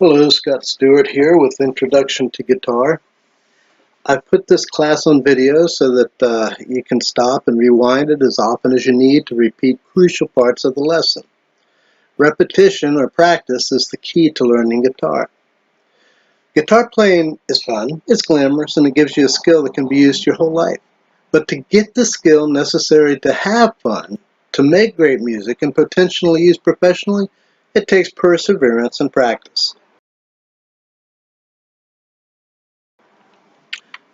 Hello, Scott Stewart here with Introduction to Guitar. I've put this class on video so that you can stop and rewind it as often as you need to repeat crucial parts of the lesson. Repetition or practice is the key to learning guitar. Guitar playing is fun, it's glamorous, and it gives you a skill that can be used your whole life. But to get the skill necessary to have fun, to make great music, and potentially use professionally, it takes perseverance and practice.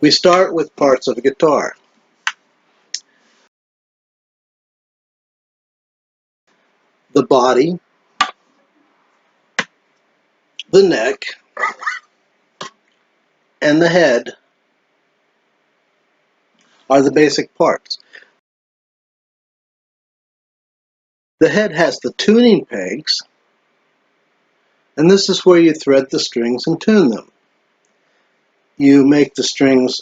We start with parts of a guitar. The body, the neck, and the head are the basic parts. The head has the tuning pegs, and this is where you thread the strings and tune them. You make the strings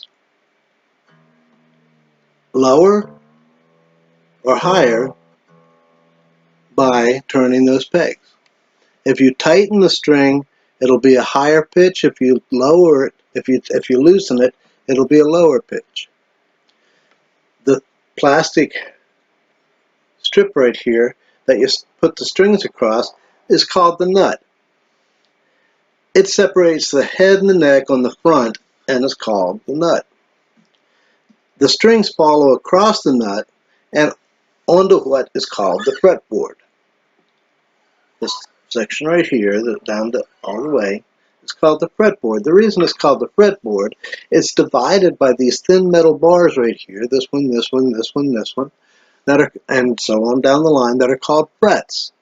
lower or higher by turning those pegs. If you tighten the string, it'll be a higher pitch. If you lower it, if you loosen it, it'll be a lower pitch. The plastic strip right here that you put the strings across is called the nut. It separates the head and the neck on the front and is called the nut. The strings follow across the nut and onto what is called the fretboard. This section right here, down to all the way, is called the fretboard. The reason it's called the fretboard, it's divided by these thin metal bars right here, this one, this one, this one, this one, that are, and so on down the line, that are called frets.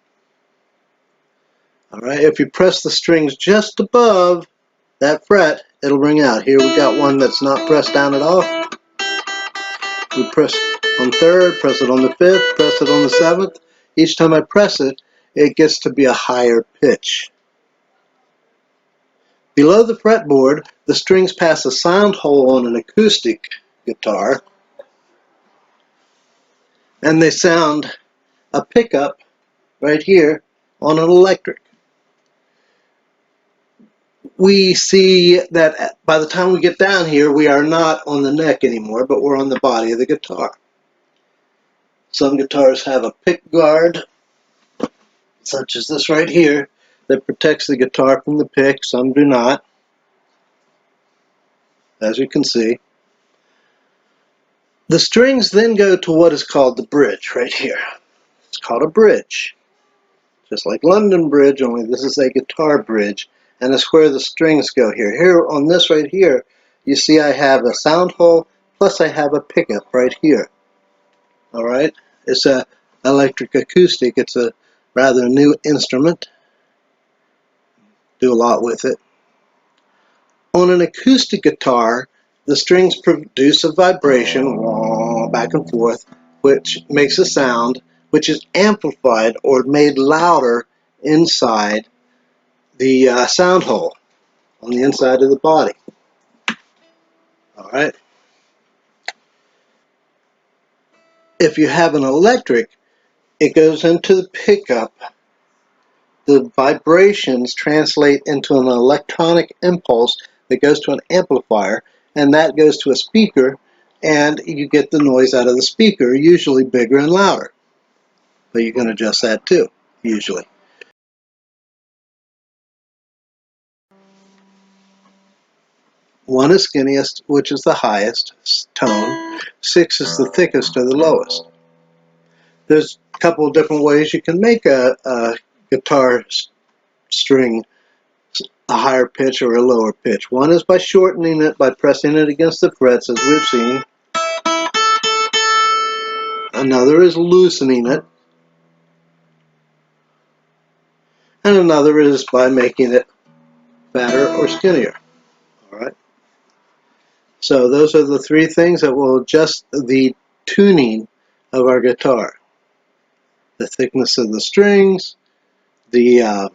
All right, if you press the strings just above that fret, it'll ring out. Here we got one that's not pressed down at all. We press on third, press it on the fifth, press it on the seventh. Each time I press it, it gets to be a higher pitch. Below the fretboard, the strings pass a sound hole on an acoustic guitar, and they sound a pickup right here on an electric. We see that by the time we get down here, we are not on the neck anymore, but we're on the body of the guitar. Some guitars have a pick guard, such as this right here, that protects the guitar from the pick. Some do not, as you can see. The strings then go to what is called the bridge right here. It's called a bridge. Just like London Bridge, only this is a guitar bridge, and it's where the strings go here. Here on this right here, you see I have a sound hole, plus I have a pickup right here. All right, it's a electric acoustic. It's a rather new instrument. Do a lot with it. On an acoustic guitar, the strings produce a vibration, back and forth, which makes a sound, which is amplified or made louder inside the sound hole on the inside of the body. All right. If you have an electric, it goes into the pickup. The vibrations translate into an electronic impulse that goes to an amplifier, and that goes to a speaker, and you get the noise out of the speaker, usually bigger and louder. But you can adjust that too, usually. One is skinniest, which is the highest tone. 6 is the thickest or the lowest. There's a couple of different ways you can make a guitar string a higher pitch or a lower pitch. One is by shortening it, by pressing it against the frets, as we've seen. Another is loosening it. And another is by making it fatter or skinnier. All right. So those are the three things that will adjust the tuning of our guitar. The thickness of the strings, the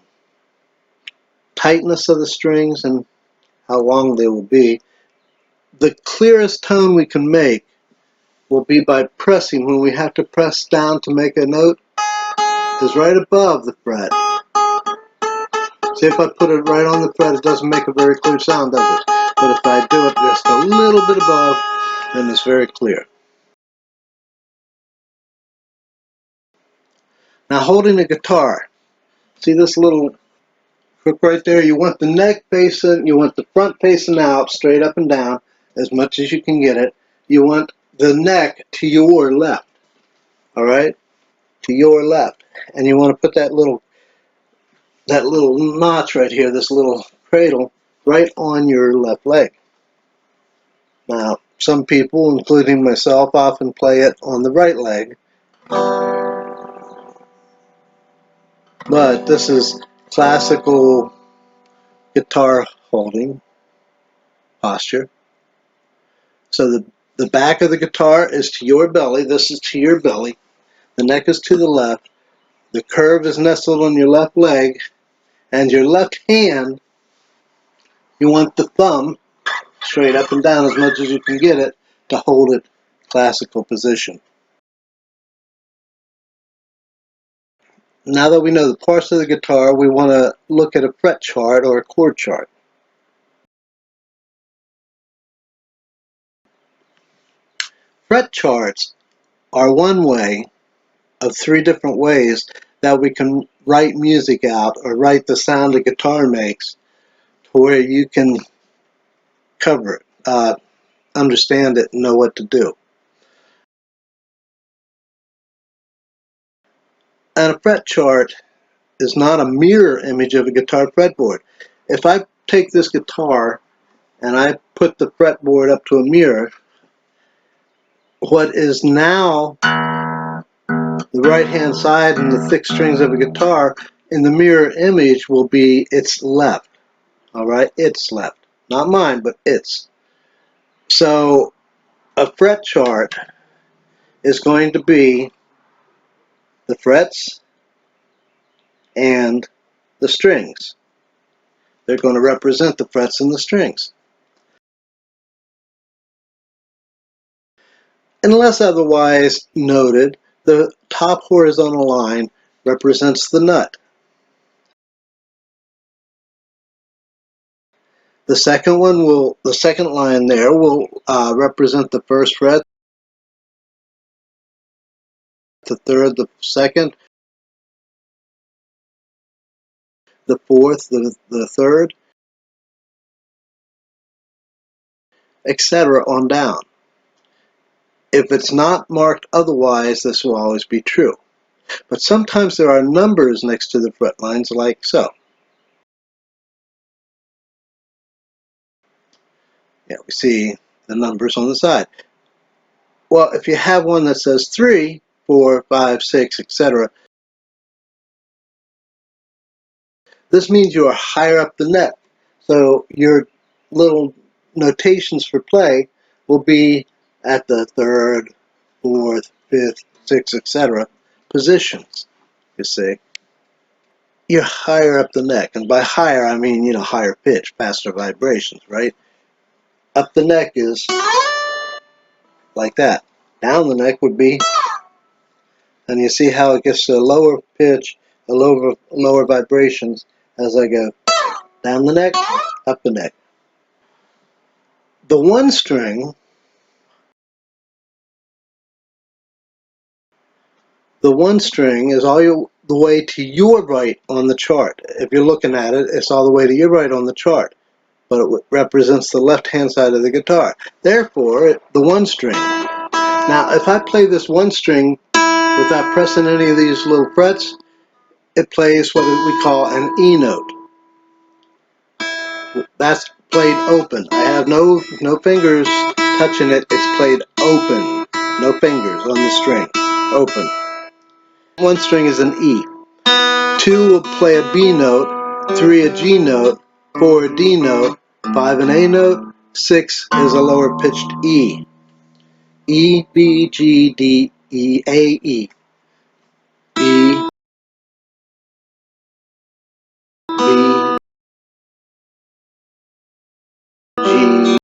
tightness of the strings, and how long they will be. The clearest tone we can make will be by pressing. When we have to press down to make a note, is right above the fret. See, if I put it right on the fret, it doesn't make a very clear sound, does it? But if I do it just a little bit above, then it's very clear. Now, holding a guitar, see this little crook right there? You want the neck facing, you want the front facing out, straight up and down, as much as you can get it. You want the neck to your left, all right? To your left. And you want to put that little notch right here, this little cradle, right on your left leg. Now, some people, including myself, often play it on the right leg. But this is classical guitar holding posture. So the back of the guitar is to your belly. This is to your belly. The neck is to the left. The curve is nestled on your left leg. And your left hand, you want the thumb straight up and down as much as you can get it to hold it classical position. Now that we know the parts of the guitar, we want to look at a fret chart or a chord chart. Fret charts are one way of 3 different ways that we can write music out or write the sound a guitar makes to where you can cover it, understand it, and know what to do. And a fret chart is not a mirror image of a guitar fretboard. If I take this guitar and I put the fretboard up to a mirror, what is now the right hand side and the thick strings of a guitar in the mirror image will be its left. All right, its left. Not mine, but its. So a fret chart is going to be the frets and the strings. They're going to represent the frets and the strings. Unless otherwise noted, the top horizontal line represents the nut. The second line there will represent the first fret, the third, the second, the fourth, the third, etc. on down. If it's not marked otherwise, this will always be true. But sometimes there are numbers next to the fret lines like so. Yeah, we see the numbers on the side. Well, if you have one that says 3, 4, 5, 6, etc., this means you are higher up the neck. So your little notations for play will be at the 3rd, 4th, 5th, 6th, etc. positions, you see. You're higher up the neck. And by higher, I mean, higher pitch, faster vibrations, right? Up the neck is like that. Down the neck would be, and you see how it gets to a lower pitch, a lower vibrations as I go down the neck, up the neck. The one string is all the way to your right on the chart. If you're looking at it, it's all the way to your right on the chart, but it represents the left-hand side of the guitar. Therefore, the one string. Now, if I play this one string without pressing any of these little frets, it plays what we call an E note. That's played open. I have no fingers touching it. It's played open. No fingers on the string. Open. One string is an E. 2 will play a B note, 3 a G note, 4 a D note, 5 an A note, 6 is a lower pitched E. E, B, G, D, E, A, E. E, B, G,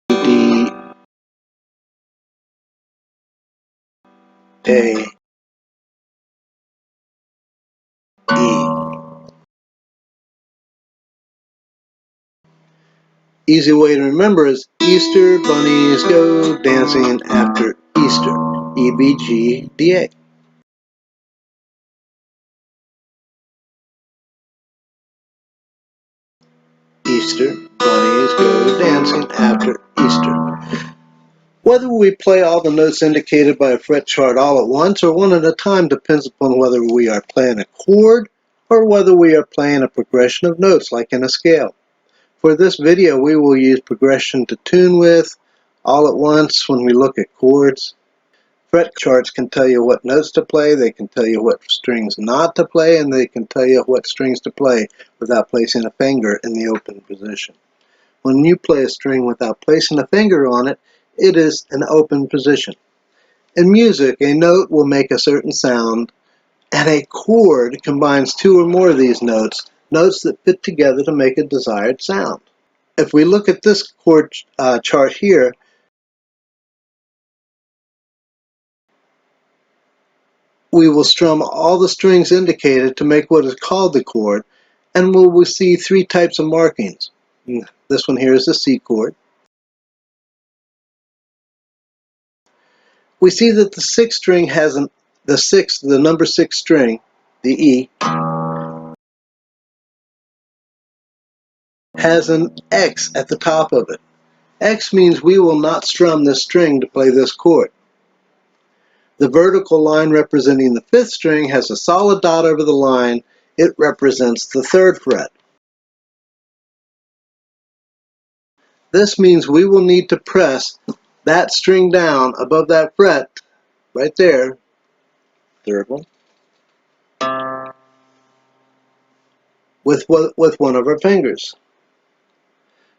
D, A, Easy way to remember is Easter bunnies go dancing after Easter. EBGDA. Easter bunnies go dancing after Easter. Whether we play all the notes indicated by a fret chart all at once or one at a time depends upon whether we are playing a chord or whether we are playing a progression of notes like in a scale. For this video, we will use progression to tune with all at once when we look at chords. Fret charts can tell you what notes to play, they can tell you what strings not to play, and they can tell you what strings to play without placing a finger in the open position. When you play a string without placing a finger on it, it is an open position. In music, a note will make a certain sound, and a chord combines two or more of these notes, notes that fit together to make a desired sound. If we look at this chord chart here, we will strum all the strings indicated to make what is called the chord, and we will see three types of markings. This one here is the C chord. We see that the sixth string has the number 6 string, the E, has an X at the top of it. X means we will not strum this string to play this chord. The vertical line representing the 5th string has a solid dot over the line. It represents the 3rd fret. This means we will need to press that string down above that fret, right there, 3rd one, with one of our fingers.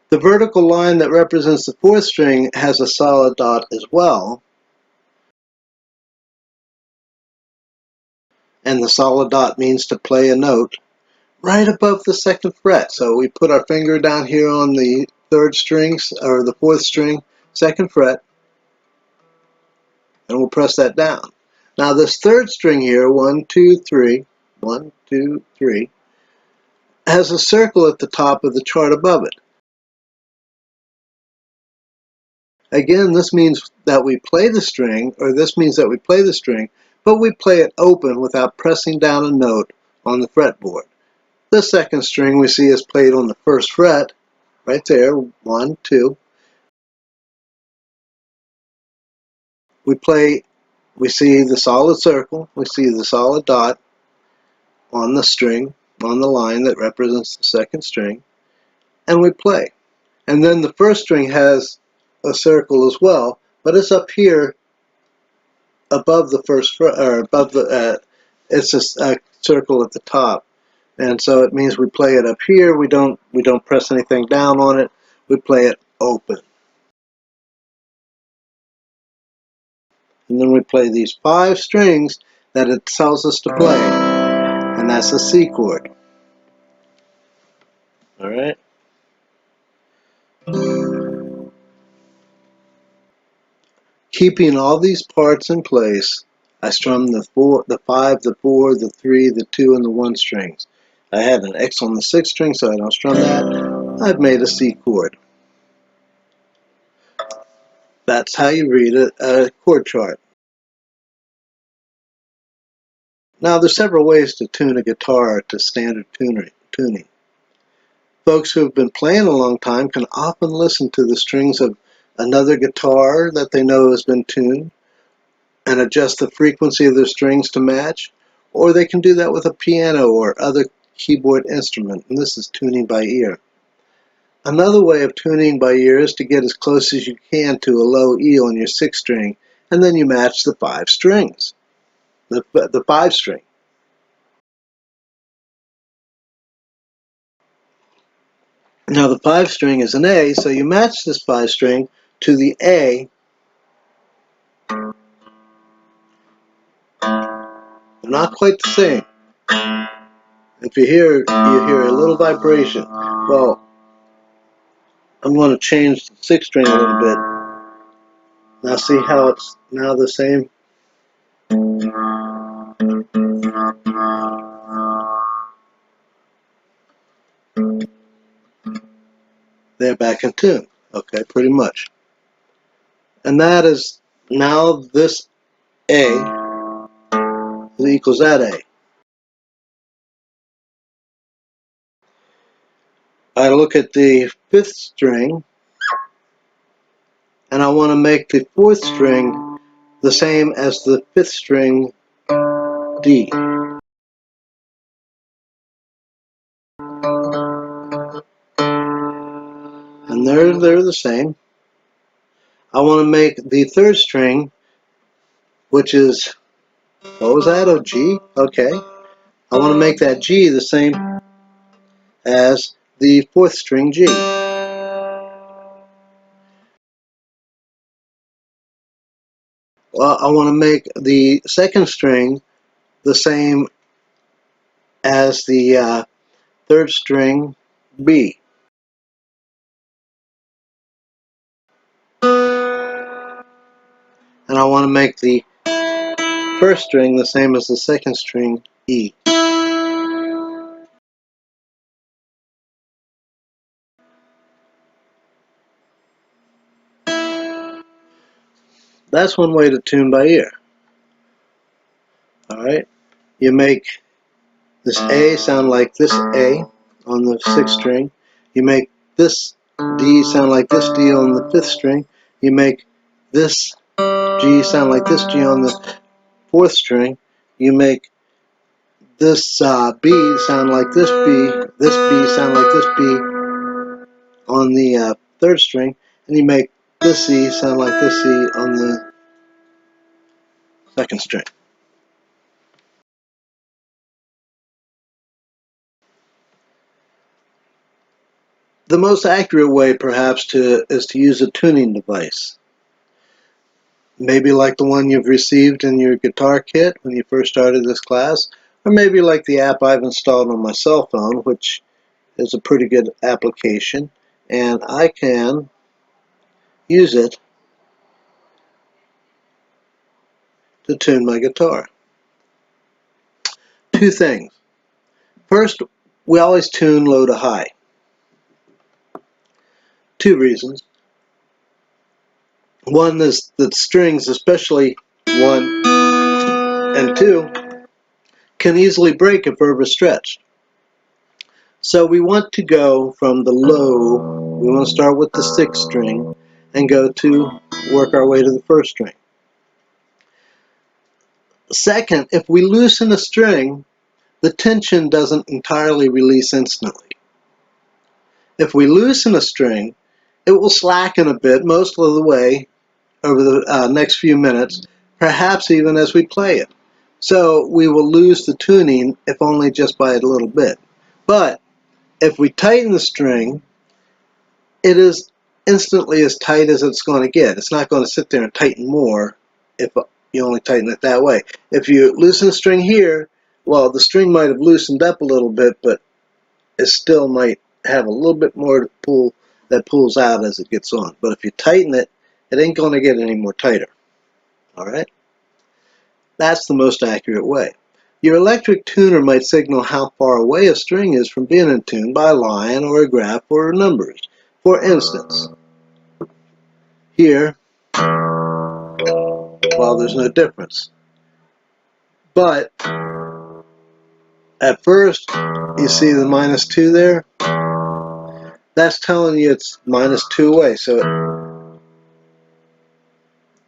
The vertical line that represents the 4th string has a solid dot as well, and the solid dot means to play a note right above the 2nd fret. So we put our finger down here on the 3rd string, or the 4th string, 2nd fret, and we'll press that down. Now this 3rd string here, 1, 2, 3, 1, 2, 3, has a circle at the top of the chart above it. Again, this means that we play the string, or this means that we play the string, but we play it open without pressing down a note on the fretboard. The 2nd string we see is played on the 1st fret, right there, 1, 2. We see the solid circle, we see the solid dot on the string, on the line that represents the 2nd string, and we play. And then the 1st string has a circle as well, but it's up here above the 1st fret, or above the, it's a circle at the top. And so it means we play it up here, we don't press anything down on it, we play it open. And then we play these 5 strings that it tells us to play, and that's a C chord. Alright? Keeping all these parts in place, I strum the 5, the 4, the 3, the 2, and the 1 strings. I had an X on the 6th string, so I don't strum that. I've made a C chord. That's how you read a chord chart. Now, there's several ways to tune a guitar to standard tuning. Folks who have been playing a long time can often listen to the strings of another guitar that they know has been tuned and adjust the frequency of the strings to match, or they can do that with a piano or other keyboard instrument, and this is tuning by ear. Another way of tuning by ear is to get as close as you can to a low E on your 6th string, and then you match the 5 strings, the 5 string. Now the 5 string is an A, so you match this 5 string to the A. They're not quite the same. If you hear a little vibration. Well, I'm going to change the 6th string a little bit. Now see how it's now the same? they're back in tune. Okay, pretty much. And that is now this A equals that A. I look at the fifth string and I want to make the fourth string the same as the fifth string D. And they're the same. I want to make the third string, which is, what was that? Oh, G? Okay. I want to make that G the same as the fourth string G. Well, I want to make the second string the same as the third string B. And I want to make the first string the same as the second string E. That's one way to tune by ear. Alright? You make this A sound like this A on the sixth string. You make this D sound like this D on the fifth string. You make this G sound like this G on the fourth string. You make this B sound like this B sound like this B on the third string, and you make this C sound like this C on the second string. The most accurate way, perhaps, is to use a tuning device. Maybe like the one you've received in your guitar kit when you first started this class, or maybe like the app I've installed on my cell phone, which is a pretty good application, and I can use it to tune my guitar. Two things. First, we always tune low to high. Two reasons. One is that strings, especially 1 and 2, can easily break if overstretched. So we want to go from the low, we want to start with the sixth string and go to work our way to the first string. Second, if we loosen a string, the tension doesn't entirely release instantly. If we loosen a string, it will slacken a bit most of the way over the next few minutes, perhaps even as we play it. So we will lose the tuning, if only just by a little bit. But if we tighten the string, it is instantly as tight as it's going to get. It's not going to sit there and tighten more if you only tighten it that way. If you loosen the string here, well, the string might have loosened up a little bit, but it still might have a little bit more pull that pulls out as it gets on. But if you tighten it, it ain't going to get any more tighter. All right? That's the most accurate way. Your electric tuner might signal how far away a string is from being in tune by a line or a graph or numbers. For instance, here, well, there's no difference. But at first, you see the -2 there? That's telling you it's -2 away. So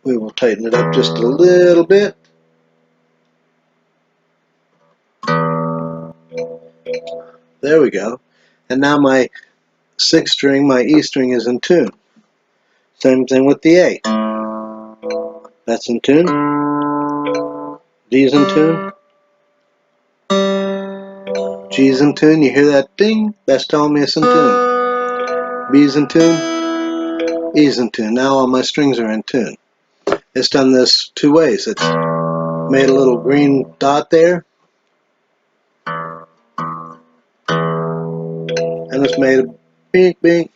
we will tighten it up just a little bit. There we go. And now my sixth string, my E string, is in tune. Same thing with the A. That's in tune. D's in tune. G's in tune. You hear that ding? That's telling me it's in tune. B's in tune. E's in tune. Now all my strings are in tune. It's done this two ways. It's made a little green dot there, and it's made a bing, bing.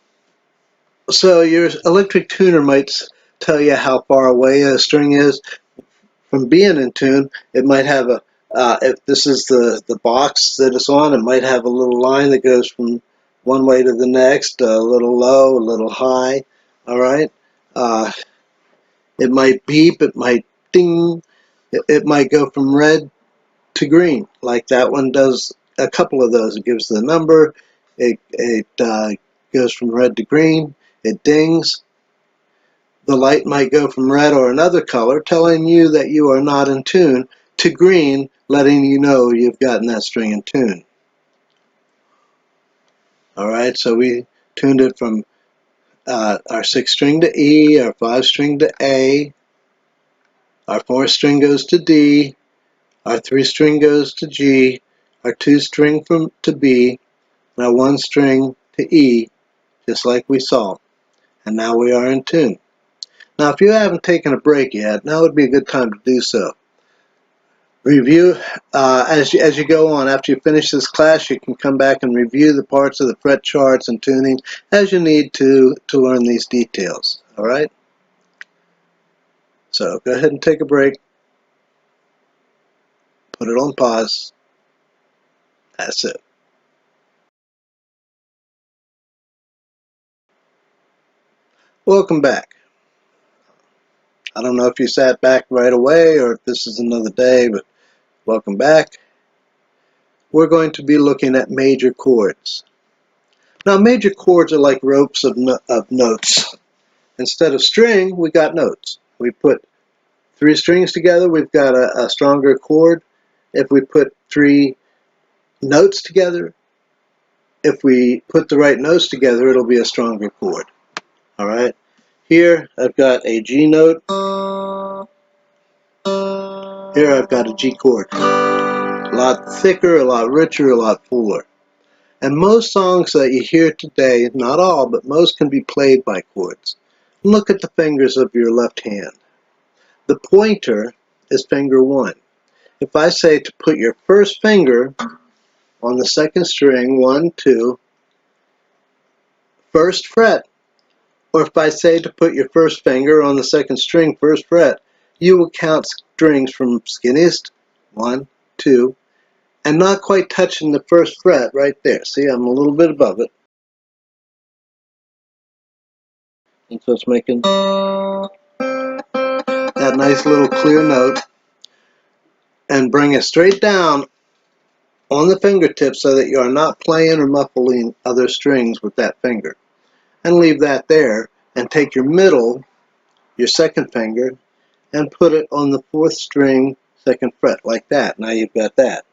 So your electric tuner might tell you how far away a string is from being in tune. It might have if this is the box that it's on, it might have a little line that goes from one way to the next, a little low, a little high. All right. It might beep, it might ding, it might go from red to green, like that one does a couple of those. It gives the number, it goes from red to green, it dings. The light might go from red or another color, telling you that you are not in tune, to green, letting you know you've gotten that string in tune. All right, so we tuned it from our 6th string to E, our 5th string to A, our 4th string goes to D, our 3 string goes to G, our 2 string to B, and our 1 string to E, just like we saw. And now we are in tune. Now, if you haven't taken a break yet, now would be a good time to do so. Review as you go on. After you finish this class, you can come back and review the parts of the fret charts and tuning as you need to learn these details. All right? So go ahead and take a break. Put it on pause. That's it. Welcome back. I don't know if you sat back right away or if this is another day, but welcome back. We're going to be looking at major chords. Now, major chords are like ropes of notes. Instead of string, we got notes. We put 3 strings together, we've got a stronger chord. If we put 3 notes together, if we put the right notes together, it'll be a stronger chord. All right. Here, I've got a G note. Here, I've got a G chord. A lot thicker, a lot richer, a lot fuller. And most songs that you hear today, not all, but most can be played by chords. Look at the fingers of your left hand. The pointer is finger 1. If I say to put your first finger on the 2nd string, 1, 2, 1st fret, or if I say to put your first finger on the 2nd string, 1st fret, you will count strings from skinniest, 1, 2, and not quite touching the 1st fret right there. See, I'm a little bit above it. And so it's making that nice little clear note, and bring it straight down on the fingertips so that you are not playing or muffling other strings with that finger. And leave that there, and take your middle, your 2nd finger, and put it on the 4th string, 2nd fret, like that. Now you've got that.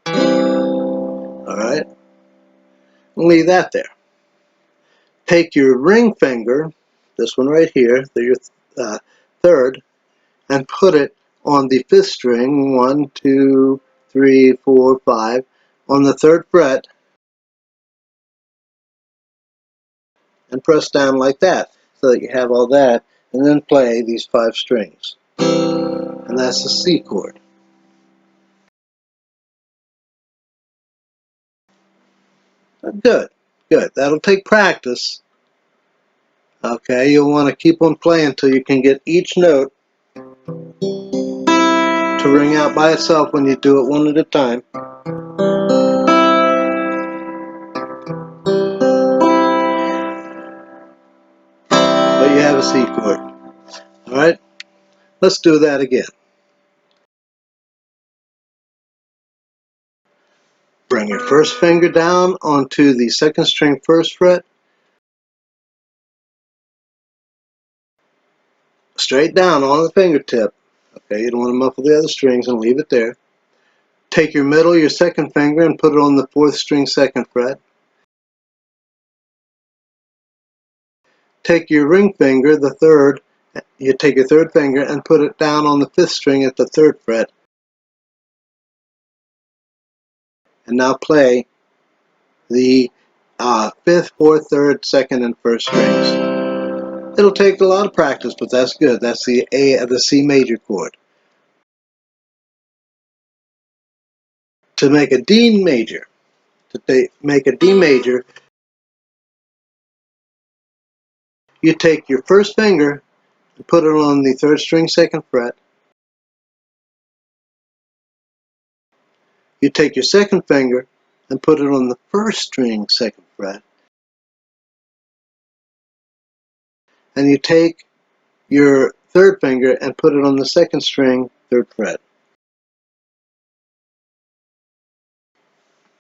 All right? Leave that there. Take your ring finger, this one right here, your 3rd, and put it on the 5th string, 1, 2, 3, 4, 5, on the 3rd fret, and press down like that, so that you have all that, and then play these 5 strings. And that's the C chord. Good, good. That'll take practice. Okay, you'll want to keep on playing until you can get each note to ring out by itself when you do it one at a time. But you have a C chord. Alright, let's do that again. Bring your first finger down onto the 2nd string 1st fret, straight down on the fingertip. Okay, you don't want to muffle the other strings, and leave it there. Take your middle, your 2nd finger, and put it on the 4th string 2nd fret. Take your ring finger, the 3rd, you take your 3rd finger and put it down on the 5th string at the 3rd fret. And now play the 5th, 4th, 3rd, 2nd, and 1st strings. It'll take a lot of practice, but that's good. That's the C major chord. To make a D major, you take your 1st finger and put it on the 3rd string 2nd fret. You take your 2nd finger and put it on the first string, second fret. And you take your third finger and put it on the second string, third fret.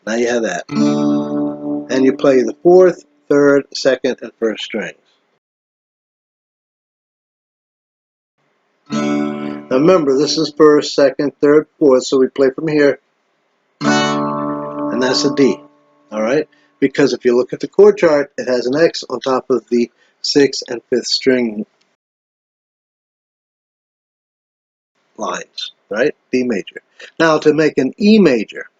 Now you have that. And you play the fourth, third, second, and first strings. Now remember, this is first, second, third, fourth, so we play from here, and that's a D. Alright? Because if you look at the chord chart, it has an X on top of the 6th and 5th string lines. Right? D major. Now to make an E major.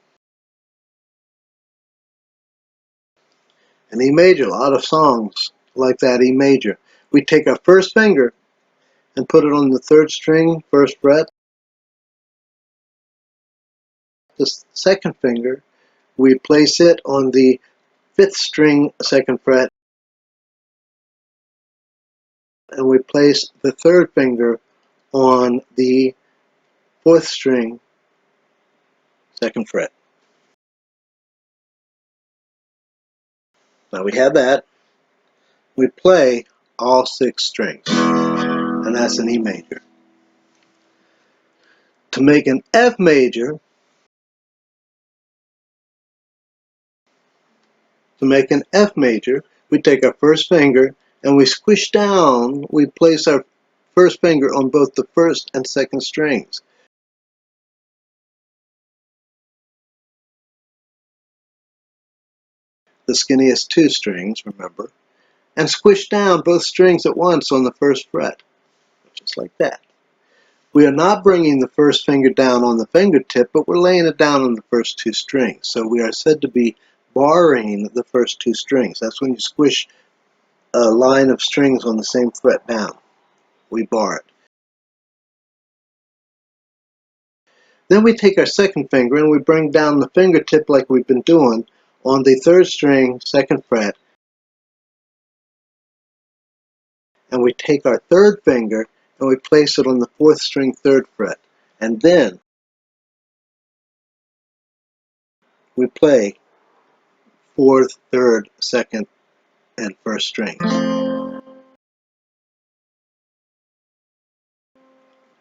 An E major, a lot of songs like that E major. We take our first finger and put it on the third string, first fret. The second finger, we place it on the 5th string, second fret, and we place the third finger on the 4th string, second fret. Now we have that. We play all 6 strings, and that's an E major. To make an F major, we take our first finger and we squish down. We place our first finger on both the first and second strings. The skinniest 2 strings, remember, and squish down both strings at once on the first fret, just like that. We are not bringing the first finger down on the fingertip, but we're laying it down on the first 2 strings. So we are said to be barring the first 2 strings. That's when you squish a line of strings on the same fret down. We bar it. Then we take our second finger and we bring down the fingertip like we've been doing on the 3rd string, second fret. And we take our third finger and we place it on the 4th string, 3rd fret. And then we play 4th, 3rd, 2nd, and 1st strings.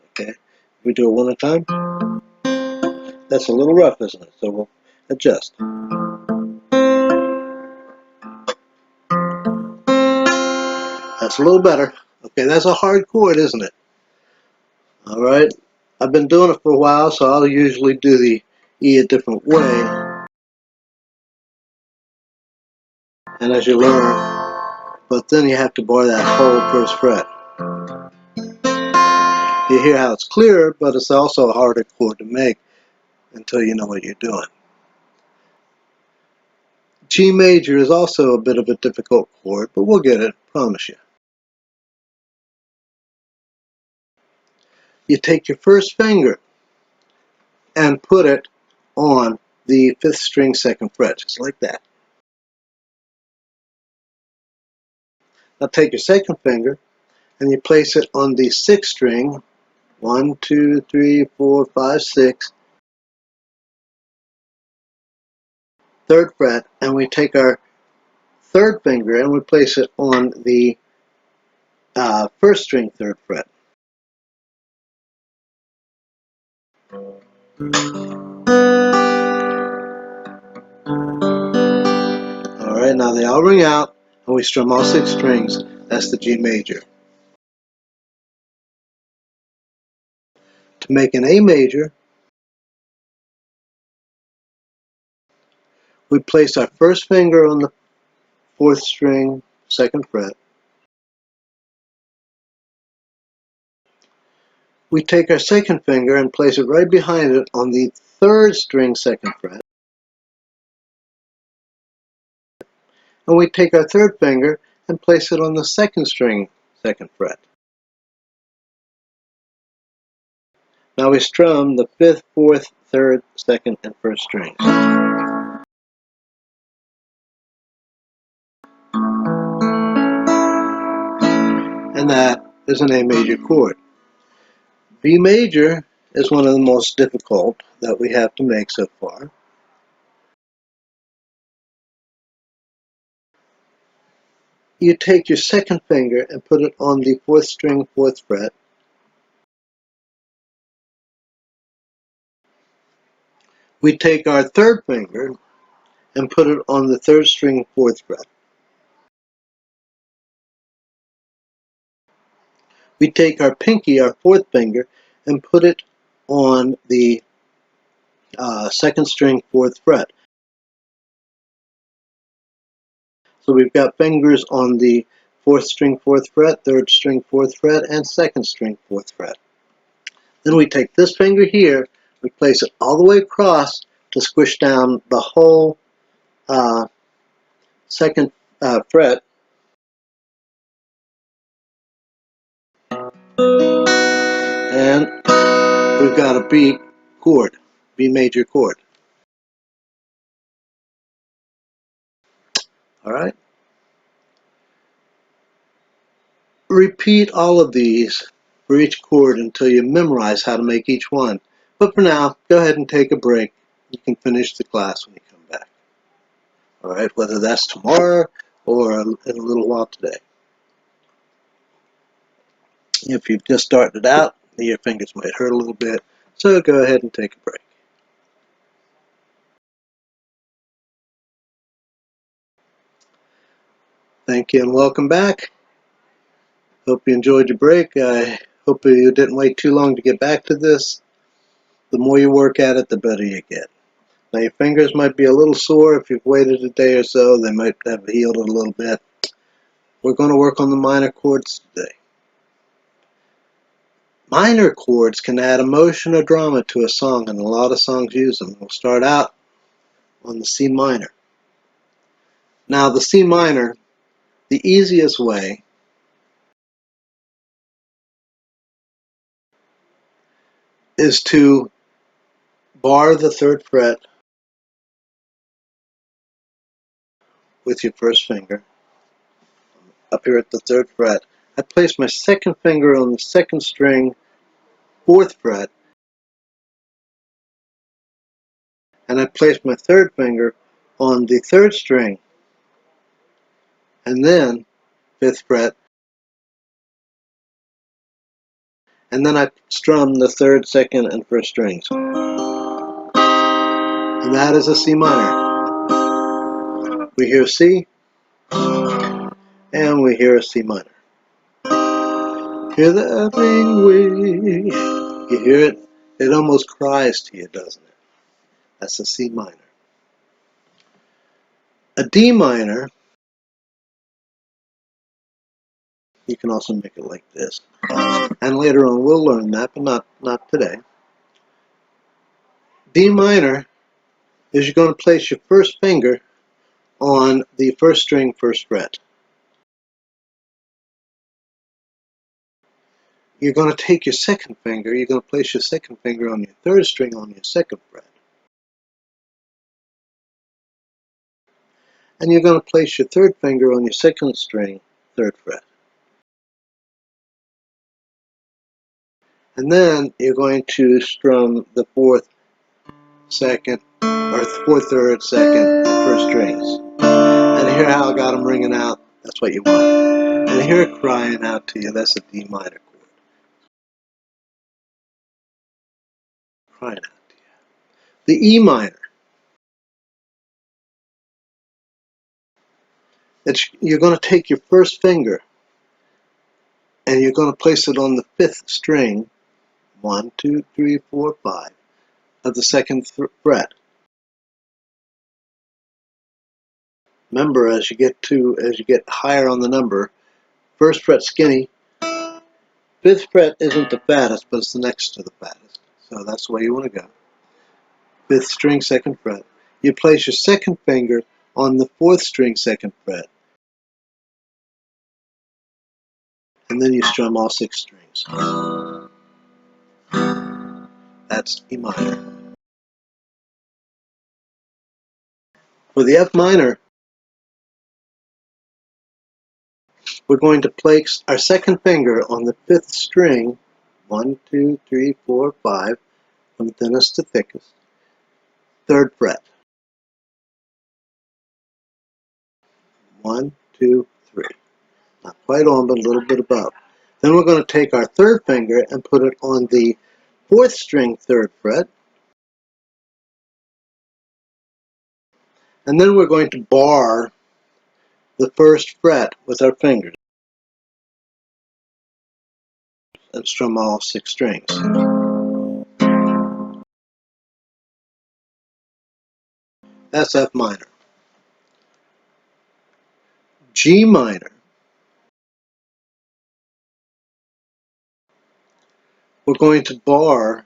Okay, we do it one at a time. That's a little rough, isn't it? So we'll adjust. That's a little better. Okay, that's a hard chord, isn't it? All right. I've been doing it for a while, so I'll usually do the E a different way. And as you learn, but then you have to bar that whole first fret. You hear how it's clearer, but it's also a harder chord to make until you know what you're doing. G major is also a bit of a difficult chord, but we'll get it, promise you. You take your first finger and put it on the 5th string, 2nd fret, just like that. Now take your second finger and you place it on the 6th string, 1, 2, 3, 4, 5, 6, 3rd fret, and we take our third finger and we place it on the 1st string, 3rd fret. Alright, now they all ring out and we strum all 6 strings. That's the G major. To make an A major, we place our first finger on the 4th string, 2nd fret. We take our second finger and place it right behind it on the 3rd string, 2nd fret. And we take our third finger and place it on the 2nd string, 2nd fret. Now we strum the 5th, 4th, 3rd, 2nd, and 1st strings. And that is an A major chord. B major is one of the most difficult that we have to make so far. you take your second finger and put it on the 4th string, 4th fret. We take our third finger and put it on the 3rd string, 4th fret. We take our pinky, our 4th finger, and put it on the 2nd string, 4th fret. So we've got fingers on the 4th string, 4th fret, 3rd string, 4th fret, and 2nd string, 4th fret. Then we take this finger here, we place it all the way across to squish down the whole 2nd fret. And we've got a B chord, B major chord. All right? Repeat all of these for each chord until you memorize how to make each one. But for now, go ahead and take a break. You can finish the class when you come back. All right, whether that's tomorrow or in a little while today. If you've just started out, your fingers might hurt a little bit, so go ahead and take a break. Thank you and welcome back. Hope you enjoyed your break. I hope you didn't wait too long to get back to this. The more you work at it, the better you get. Now your fingers might be a little sore if you've waited a day or so. They might have healed a little bit. We're going to work on the minor chords today. Minor chords can add emotion or drama to a song, and a lot of songs use them. We'll start out on the C minor. Now the C minor, the easiest way is to bar the 3rd fret with your 1st finger. Up here at the 3rd fret, I place my 2nd finger on the 2nd string, 4th fret, and I place my 3rd finger on the 3rd string, and then 5th fret, and then I strum the 3rd, 2nd, and 1st strings. And that is a C minor. We hear C, and we hear a C minor. Hear that ring wish. You hear it? It almost cries to you, doesn't it? That's a C minor. A D minor, you can also make it like this. And later on we'll learn that, but not today. D minor is you're going to place your 1st finger on the 1st string, 1st fret. You're going to take your 2nd finger, you're going to place your 2nd finger on your 3rd string on your 2nd fret. And you're going to place your 3rd finger on your 2nd string, 3rd fret. And then you're going to strum the 4th, 2nd, or 4th, 3rd, 2nd, and 1st strings. And hear how I got them ringing out? That's what you want. And hear it crying out to you? That's a D minor chord. Crying out to you. The E minor. You're going to take your 1st finger and you're going to place it on the 5th string, 1, 2, 3, 4, 5, of the 2nd fret. Remember, as you get higher on the number, 1st fret skinny, 5th fret isn't the fattest, but it's the next to the fattest. So that's the way you want to go. 5th string, 2nd fret. You place your 2nd finger on the 4th string, 2nd fret. And then you strum all 6 strings. That's E minor. For the F minor, we're going to place our 2nd finger on the 5th string, 1, 2, 3, 4, 5, from thinnest to thickest, 3rd fret. 1, 2, 3. Not quite on, but a little bit above. Then we're going to take our third finger and put it on the fourth string third fret. And then we're going to bar the first fret with our fingers and strum all 6 strings. That's F minor. G minor. We're going to bar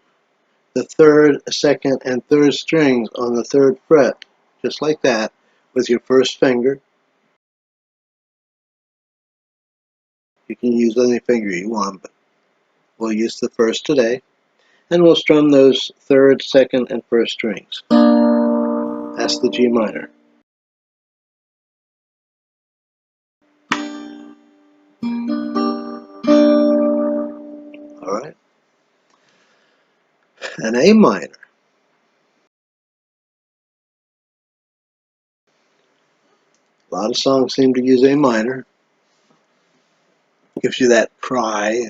the third, second, and third strings on the third fret, just like that, with your first finger. You can use any finger you want, but we'll use the first today. And we'll strum those third, second, and first strings. That's the G minor. All right. An A minor. A lot of songs seem to use A minor. Gives you that cry.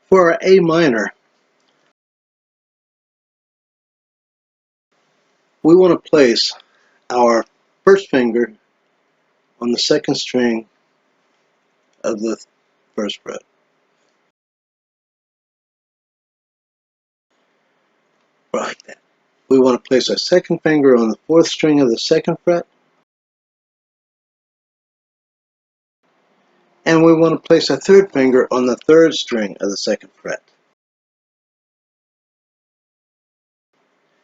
For A minor, we want to place our first finger on the second string of the first fret. Like that. We want to place our second finger on the fourth string of the second fret. And we want to place our third finger on the third string of the second fret.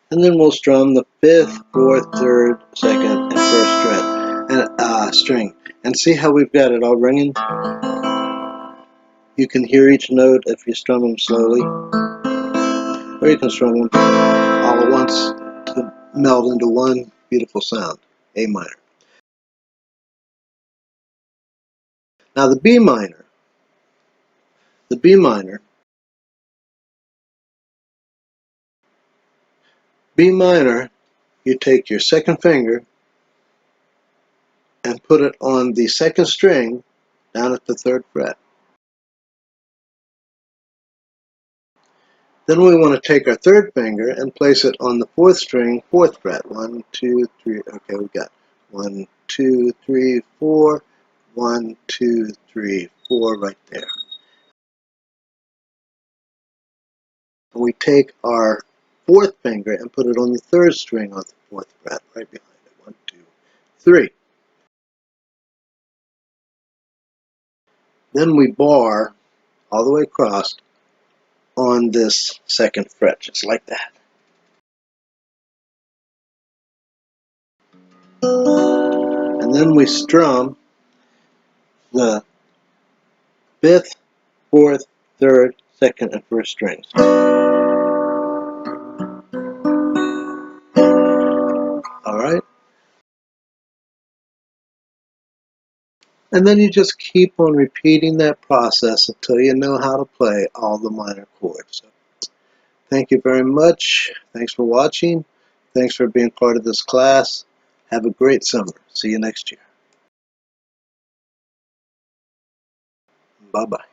And then we'll strum the fifth, fourth, third, second, and first string. And see how we've got it all ringing? You can hear each note if you strum them slowly, or you can strum them all at once to meld into one beautiful sound, A minor. Now the B minor. The B minor. B minor, you take your second finger and put it on the second string down at the third fret. Then we want to take our third finger and place it on the fourth string, fourth fret. 1, 2, 3. Okay, we got 1, 2, 3, 4. 1, 2, 3, 4 right there. And we take our fourth finger and put it on the third string on the fourth fret, right behind it. 1, 2, 3. Then we bar all the way across on this second fret, just like that. And then we strum the fifth, fourth, third, second, and first strings. All right? And then you just keep on repeating that process until you know how to play all the minor chords. So, thank you very much. Thanks for watching. Thanks for being part of this class. Have a great summer. See you next year. Bye-bye.